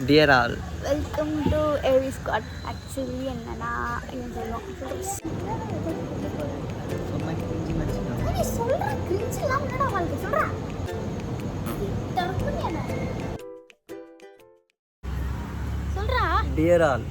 Dear all, welcome to AV squad. Actually என்னன்னா என்ன சொல்லுவோம் சொல்றா டியர் ஆல்,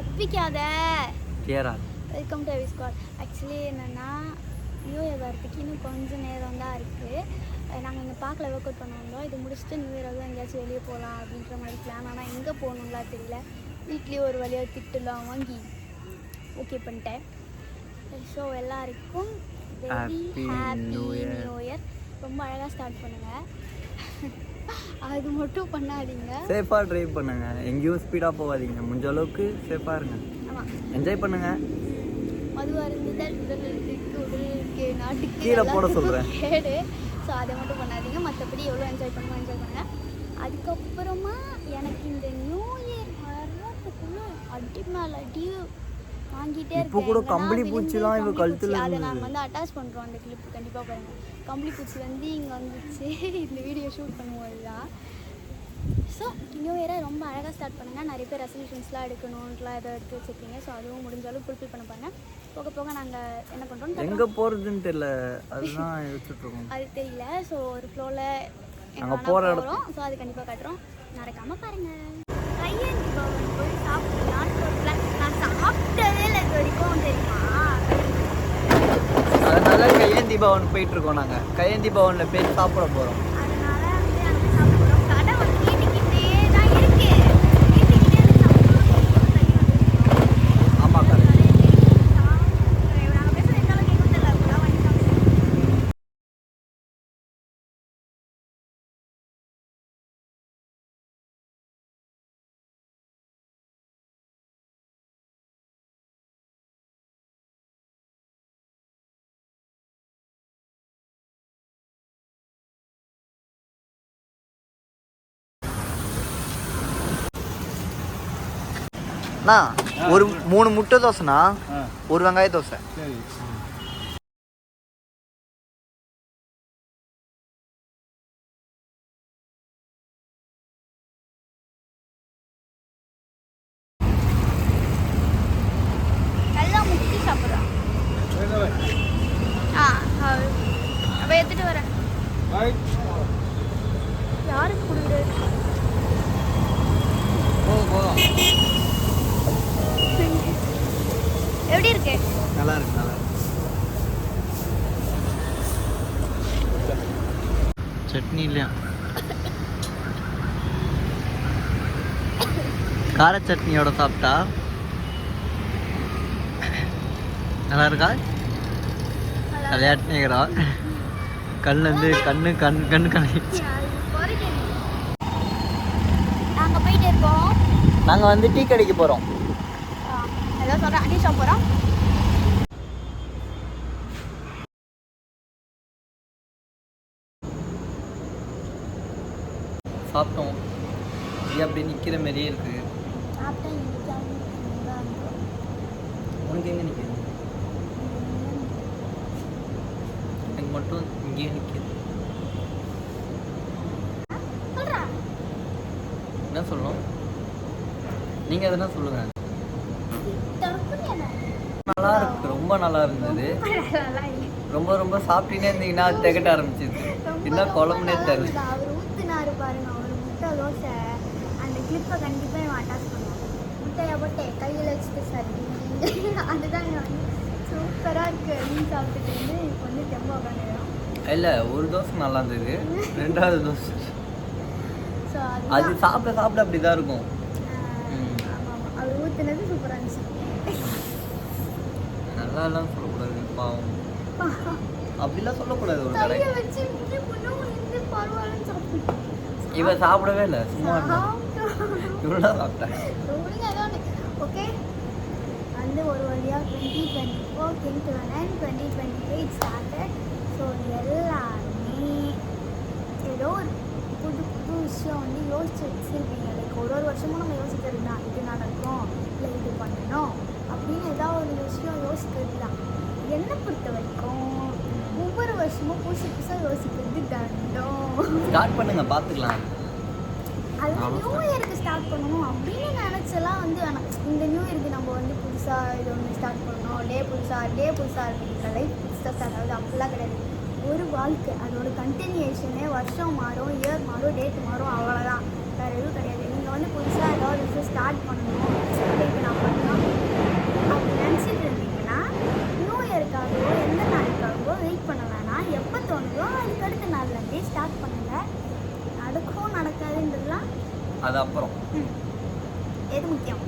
ஒப்பிக்காத. Dear all. Welcome to AV squad. Actually என்னென்னா நியூ இயர் வரத்துக்கு இன்னும் கொஞ்சம் நேரம் தான் இருக்குது. நாங்கள் இங்கே பார்க்கல ஒர்க் அவுட் பண்ண வந்தோம். இது முடிச்சுட்டு நியூ இயராக எங்கேயாச்சும் வெளியே போகலாம் அப்படின்ற மாதிரி பிளான். ஆனால் எங்கே போகணும்லாம் தெரியல. வீட்லேயே ஒரு வழியாக திட்டுலாம் வாங்கி ஓகே பண்ணிட்டேன். ஸோ எல்லாருக்கும் வெரி ஹாப்பி நியூ இயர். ரொம்ப அழகாக ஸ்டார்ட் பண்ணுங்கள். அது மட்டும் பண்ணாதீங்க, சேஃபாக ட்ரைவ் பண்ணுங்க, எங்கேயும் ஸ்பீடாக போகாதீங்க, முடிஞ்ச அளவுக்கு சேஃபாக இருங்க. ஆமாம், என்ஜாய் பண்ணுங்க. மது அருந்துதல் உடலுக்கு நாட்டுக்கு கீழே போட சொல்கிறேன் கேடு. ஸோ அதை மட்டும் பண்ணாதீங்க. மற்றபடி எவ்வளோ என்ஜாய் பண்ணுமோ என்ஜாய் பண்ணுங்கள். அதுக்கப்புறமா எனக்கு இந்த நியூ இயர் வர்றதுக்குள்ள அடி மேலே அடி வாங்கிட்டே இருக்கேன். இப்போ கூட கம்பளி பூச்சிலாம் இவ கழுத்தில் அதை நாங்கள் வந்து அட்டாச் பண்ணுறோம். அந்த கிளிப் கண்டிப்பாக பாருங்கள். கம்பளி பூச்சி வந்து இங்கே வந்துச்சு இந்த வீடியோ ஷூட் பண்ணும்போது தான். ஸோ நியூ இயரை ரொம்ப அழகாக ஸ்டார்ட் பண்ணுங்கள். நிறைய பேர் ரெசல்யூஷன்ஸ்லாம் எடுக்கணும்லாம் எதை எடுத்து வச்சுருக்கீங்க. ஸோ அதுவும் முடிஞ்சாலும் ஃபுல்ஃபில் பண்ண பாருங்கள். போக போக நாங்கள் என்ன பண்ணுறோம், எங்கே போகிறதுன்னு தெரியல, அதுதான் யோசிச்சுட்ருக்கோம். அது தெரியல. ஸோ ஒரு ஃப்ளோவில் நாங்கள் போகிற இடம். ஸோ அது கண்டிப்பாக காட்டுறோம், மறக்காமல் பாருங்கள். கையேந்தி பவன் போய் சாப்பிடலான்னு சொல்கிறேன். நான் சாப்பிட்டதே இல்லை இது வரைக்கும், தெரியுமா? அதனால கையேந்தி பவன் போயிட்டுருக்கோம். நாங்கள் கையேந்தி பவனில் போய் சாப்பிட போகிறோம். அதனால வந்து அங்கே சாப்பிட்றோம். கடை வந்து வீட்டுக்கிட்டே தான் இருக்கு. வீட்டுக்கிட்டே ஆமாம் கடை. நாங்கள் பேசுகிற என்னால கேட்கும் தெரியல. அப்போதான் வாங்கி சாப்பிடுவோம். அண்ணா ஒரு 3 முட்டை தோசைண்ணா, ஒரு வெங்காய தோசை. நல்லா முக்கி சாப்பிட்றான். அப்போ எடுத்துகிட்டு வரேன். யாருக்கு கொடுக்குறது? எப்படி இருக்கு? நல்லா இருக்கு, நல்லா இருக்கு. சட்னி இல்லையா? கார சட்னியோட சாப்பிட்டா நல்லா இருக்கா? விளையாட்டுனேங்கிறா. கண்ணுலேருந்து கண்ணு கழிச்சு. நாங்கள் போயிட்டு இருக்கோம். நாங்கள் வந்து டீ கடைக்கு போகிறோம். ஏதோ சொல்கிறேன், டீ ஷாப் போகிறோம். சாப்பிட்டோம். இது அப்படியே நிற்கிற மாதிரியே இருக்கு. உனக்கு எங்கே நிற்கிது? எனக்கு மட்டும் இங்கேயே நிற்கிது. என்ன சொல்லணும்? நீங்கள் எதுனா சொல்லுங்கள். நல்லா இருக்கு, ரொம்ப நல்லா இருந்தது. ரொம்ப ரொம்ப சாப்பிட்டீனே இருந்தீங்கன்னா திகட்ட ஆரம்பிச்சிது. என்ன குழம்புனே தெரியல. அவர் ஊற்றினாரு பாருங்க, அவர் முட்டை தோசை. அந்த கிளிப்பை கண்டிப்பாக அட்டாச் பண்ணுவோம். முட்டையை போட்டு கையில் வச்சுட்டு சரி அதுதான் வந்து சூப்பராக இருக்குது அப்படின்னு சாப்பிட்டுட்டு வந்து இப்போ வந்து தெம்பா பண்ணிடுறோம். இல்லை, ஒரு தோசை நல்லா இருந்தது, 2வது தோசை ஸோ அது சாப்பிட சாப்பிட அப்படி தான் இருக்கும். ஆமாம், அவர் ஊற்றினது சூப்பராக இருந்துச்சு. நல்லா எல்லாம் சொல்லக்கூடாது, பாவம். அப்படிலாம் சொல்லக்கூடாது. ஒரு கடை வச்சு பரவாயில்லன்னு சாப்பிட்டு இவன் சாப்பிடவே இல்லை, சும்மா இவ்வளோ சாப்பிட்டேன். ஓகே, வந்து ஒரு வழியாக 2024 2028 ஸ்டார்டட். ஸோ எல்லாருமே ஏதோ ஒரு புது புது விஷயம் வந்து யோசிச்சு வச்சுருப்பீங்க. லைக் ஒரு வருஷமும் நம்ம யோசிக்கிறது தான், இது நடக்கும் இல்லை இது பண்ணணும் அப்படின்னு ஏதாவது ஒரு விஷயம் யோசிக்கிறது தான். என்னை பொறுத்த வரைக்கும் ஒவ்வொரு வருஷமும் புதுசு புதுசாக யோசிக்கிறது தண்டம். ஸ்டார்ட் பண்ணுங்க, பார்த்துக்கலாம். அது நியூ இயருக்கு ஸ்டார்ட் பண்ணணும் அப்படின்னு நினச்செல்லாம் வந்து வேணாம். இந்த நியூ இயருக்கு நம்ம வந்து புதுசாக இது ஒன்று ஸ்டார்ட் பண்ணணும், டே புதுசாக ஆரம்பிக்கிற லைஃப் புதுசாக ஸ்டார்ட் ஆகுது அப்படிலாம் கிடையாது. ஒரு வாழ்க்கை அதோட கண்டினியூஷனே வருஷம் மாறும், இயர் மாறும், டேட் மாறும், அவ்வளோதான். வேறு எதுவும் கிடையாது. நீங்கள் வந்து புதுசாக ஏதாவது விஷயம் ஸ்டார்ட் பண்ணணும், இப்போ நான் பண்ணலாம் அப்படி நினச்சிட்டு இருந்தீங்கன்னா நியூ இயருக்காகவோ எந்த நாளுக்காகவோ வெயிட் பண்ண வேணாம். எப்போ தோணுதோ அதுக்கு அடுத்த நாள்லேருந்தே ஸ்டார்ட் பண்ணுங்கள். நடக்கும் நடக்காதுன்றதுலாம் அது அப்புறம். எது முக்கியம்?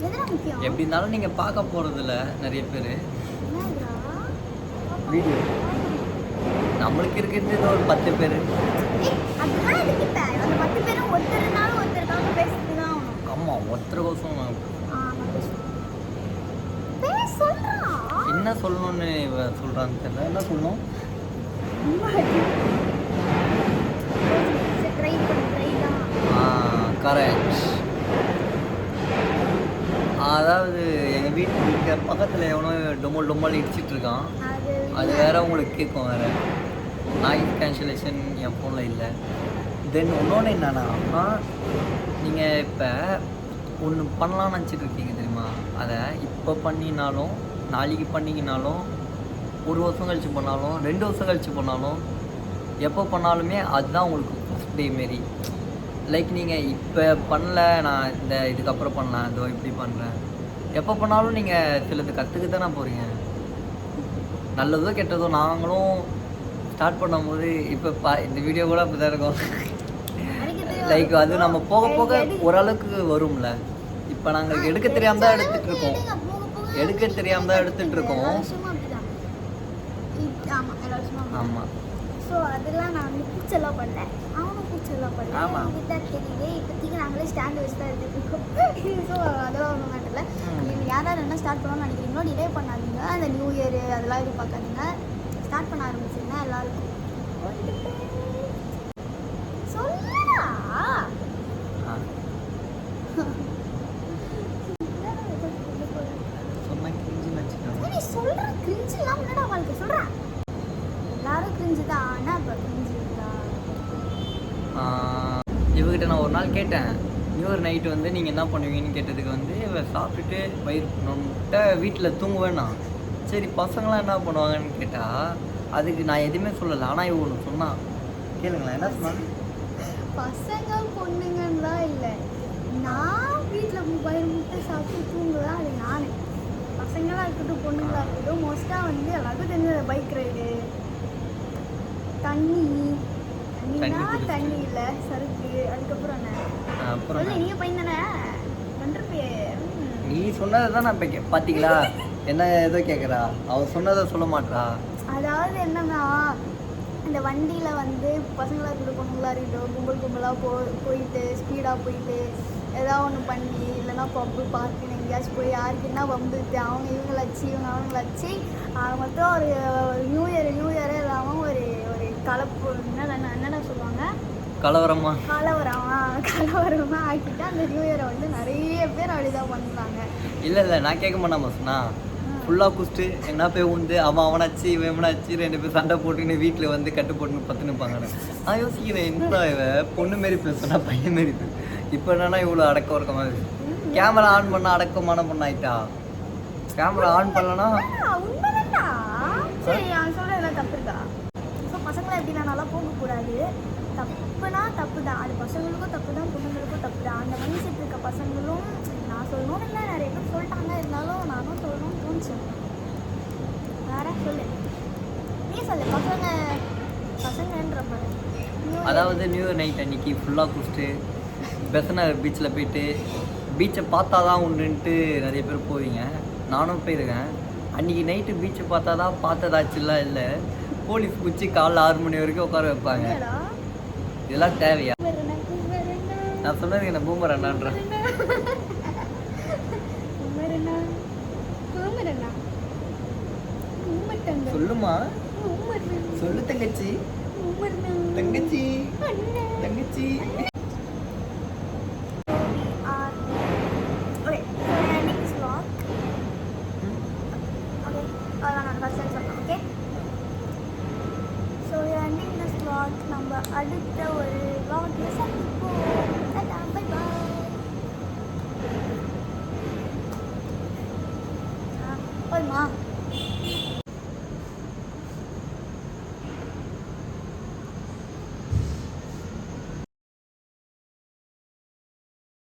எதுனா முக்கியம்? எப்படி இருந்தாலும் நீங்கள் பார்க்க போகிறதில்ல நிறைய பேர் என்னடா வீடியோ. நம்மளுக்கு இருக்கிறது ஒரு 10 பேர். அதெல்லாம் எதுக்கு இப்போ? அந்த 10 பேரும் ஒருத்தருனாலும் ஒருத்தருக்காக பேசிட்டு தான் ஆகணும். ஆமாம், ஒருத்தருக்கோசம் நான் என்ன சொல்லணும்னு சொல்கிறான்னு தெரியல. என்ன சொல்லணும்? கரெக்ட். அதாவது எங்கள் வீட்டுக்கு பக்கத்தில் எவனோ டொம்மல் இடிச்சிட்டு இருக்கான். அது வேற உங்களுக்கு கேட்கும். வேறு நாய்ஸ் கேன்சலேஷன் என் ஃபோனில் இல்லை. தென் இன்னொன்று என்னன்னா, நீங்கள் இப்போ ஒன்று பண்ணலான்னு நினச்சிட்டு இருக்கீங்க தெரியுமா? அதை இப்போ பண்ணினாலும் நாளைக்கு பண்ணிங்கனாலும் 1 வருஷம் கழிச்சு பண்ணாலும் 2 வருஷம் கழிச்சு பண்ணாலும் எப்போ பண்ணாலுமே அதுதான் உங்களுக்கு ஃபஸ்ட் டே மாரி. லைக் நீங்கள் இப்போ பண்ணல, நான் இதுக்கப்புறம் பண்ணலாம், இதோ இப்படி பண்ணுறேன். எப்போ பண்ணாலும் நீங்கள் சிலது கற்றுக்க தானே போகிறீங்க. நல்லதோ கெட்டதோ நாங்களும் ஸ்டார்ட் பண்ணும்போது இப்போ இந்த வீடியோ கூட அப்படி தான் இருக்கும். லைக் அது நம்ம போக போக ஓரளவுக்கு வரும்ல. இப்போ நாங்கள் எடுக்க தெரியாமல் தான் எடுத்துகிட்டு இருக்கோம். ஆமாம். ஸோ அதெல்லாம் நான் வந்து பூச்செல்லாம் பண்ணேன், அவனும் பூச்செல்லாம் பண்ணேன். ஆமாம், இதுதான் தெரியுது. இப்போதைக்கு நாங்களே ஸ்டாண்ட் வச்சு தான் எடுத்துகிட்டு இருக்கோம். ஸோ அதெல்லாம் ஒன்றும் மாட்டல. நீங்கள் யாராவது என்ன ஸ்டார்ட் பண்ணணும்னு நினைக்கிறீங்களோ டிலே பண்ணாதீங்க. அந்த நியூ இயர் அதெல்லாம் இது பார்க்காதீங்க. ஸ்டார்ட் பண்ண ஆரம்பிச்சிங்கன்னா எல்லாருக்கும் சொல்லா நீ சொல்கிற கிரிஞ்செல்லாம் முன்னாடி அவளுக்கு சொல்கிறேன். எல்லாரும் கிரிஞ்சு தான். ஆனால் இப்போ கிரிஞ்சு இவகிட்ட நான் ஒரு நாள் கேட்டேன், நியூ இயர் நைட்டு வந்து நீங்கள் என்ன பண்ணுவீங்கன்னு கேட்டதுக்கு வந்து சாப்பிட்டுட்டு வயிறு நம்மகிட்ட வீட்டில் தூங்குவேன்னா. சரி பசங்களாம் என்ன பண்ணுவாங்கன்னு கேட்டால் அதுக்கு நான் எதுவுமே சொல்லலை. ஆனால் இவ ஒன்று சொன்னான், கேளுங்களேன். என்ன சொன்னாங்க? பசங்க பொண்ணுங்கன்னுலாம் இல்லை, நான் வீட்டில் வயிறு முட்டை சாப்பிட்டு தூங்குவேன். அது நான். பசங்களாக இருக்கட்டும் பொண்ணுங்களாக இருக்கட்டும் மோஸ்ட்டாக வந்து எல்லாருக்கும் தெரிஞ்ச பைக் ரைடு, தண்ணினா தண்ணி இல்லை சறுக்கு, அதுக்கப்புறம் என்ன அப்புறம் நீங்கள் பையன் தானே கண்டிருப்பே. நீ சொன்னதை தான் நான் இப்போ பார்த்தீங்களா என்ன ஏதோ கேட்குறா. அவள் சொன்னதை சொல்ல மாட்டா. அதாவது என்னன்னா, இந்த வண்டியில் வந்து பசங்களாக இருக்கட்டும் பொண்ணுங்களாக இருக்கட்டும் கும்பலாக போயிட்டு ஸ்பீடாக போயிட்டு ஏதாவது ஒன்று பண்ணி, இல்லைன்னா பப்பு பார்க்குன்னு எங்கேயாச்சும் போய் யாருக்கு என்ன வம்புத்து அவங்க இவங்களை வச்சு இவங்க அவங்கள வச்சு மொத்தம் ஒரு நியூ இயரே இல்லாமல் ஒரு கலப்பு என்னடா சொல்லுவாங்க, கலவரமாக ஆக்கிட்டு அந்த நியூ இயரை வந்து நிறைய பேர் அப்படிதான் பண்ணுறாங்க. இல்லை நான் கேட்க மாட்டாமா சொன்னா ஃபுல்லாக குடிச்சிட்டு என்ன போய் உண்டு அவனாச்சு இவனாச்சு 2 பேர் சண்டை போட்டுன்னு வீட்டில் வந்து கட்டு போட்டுன்னு பத்து நிற்பாங்க. நான் யோசிக்கிறேன், என்னடா இவ பொண்ணு மாரி பேசுனா பையன் மாரி பேசு. இப்போ என்னன்னா இவ்வளோ அடக்க உறக்கமாக இருக்குது. கேமரா ஆன் பண்ணால் அடக்கமான பொண்ணாயிட்டா. கேமரா ஆன் பண்ணலன்னா உண்மைதான்டா. சரி நான் சொல்கிறதெல்லாம் தப்பு இருக்கா? ஸோ பசங்களை எப்படின்னா நல்லா போகக்கூடாது. தப்புனா தப்பு தான். அது பசங்களுக்கும் தப்பு தான், பொண்ணுங்களுக்கும் தப்பு தான். அந்த மைண்ட் செட் இருக்க பசங்களும் நான் சொல்லணும்னு இல்லை, நிறைய பேர் சொல்லிட்டாங்க, இருந்தாலும் நானும் சொல்லணும்னு தோணுச்சு. வேற சொல்லு, நீ சொல்லு. பசங்கன்ற பாரு. அதாவது நியூ இயர் நைட் அன்றைக்கி ஃபுல்லாக குடிச்சிட்டு பெசனர் பீச்சில் போயிட்டு பீச்சை பார்த்தா தான் உண்டுன்ட்டு நிறைய பேர் போவீங்க. நானும் போயிருக்கேன். அன்றைக்கி நைட்டு பீச்சை பார்த்தா தான் பார்த்ததாச்சுலாம் இல்லை, போலீஸ் பிடிச்சி காலைல 6 மணி வரைக்கும் உட்கார வைப்பாங்க. இதெல்லாம் தேவையா? நான் சொன்னது என்ன பூமர் அண்ணான்ற சொல்லுமா, சொல்லு தங்கச்சி. தங்கச்சி தங்கச்சி நம்ம அடுத்த ஒரு vlogல சந்திப்போம். Tata bye bye. போதுமா?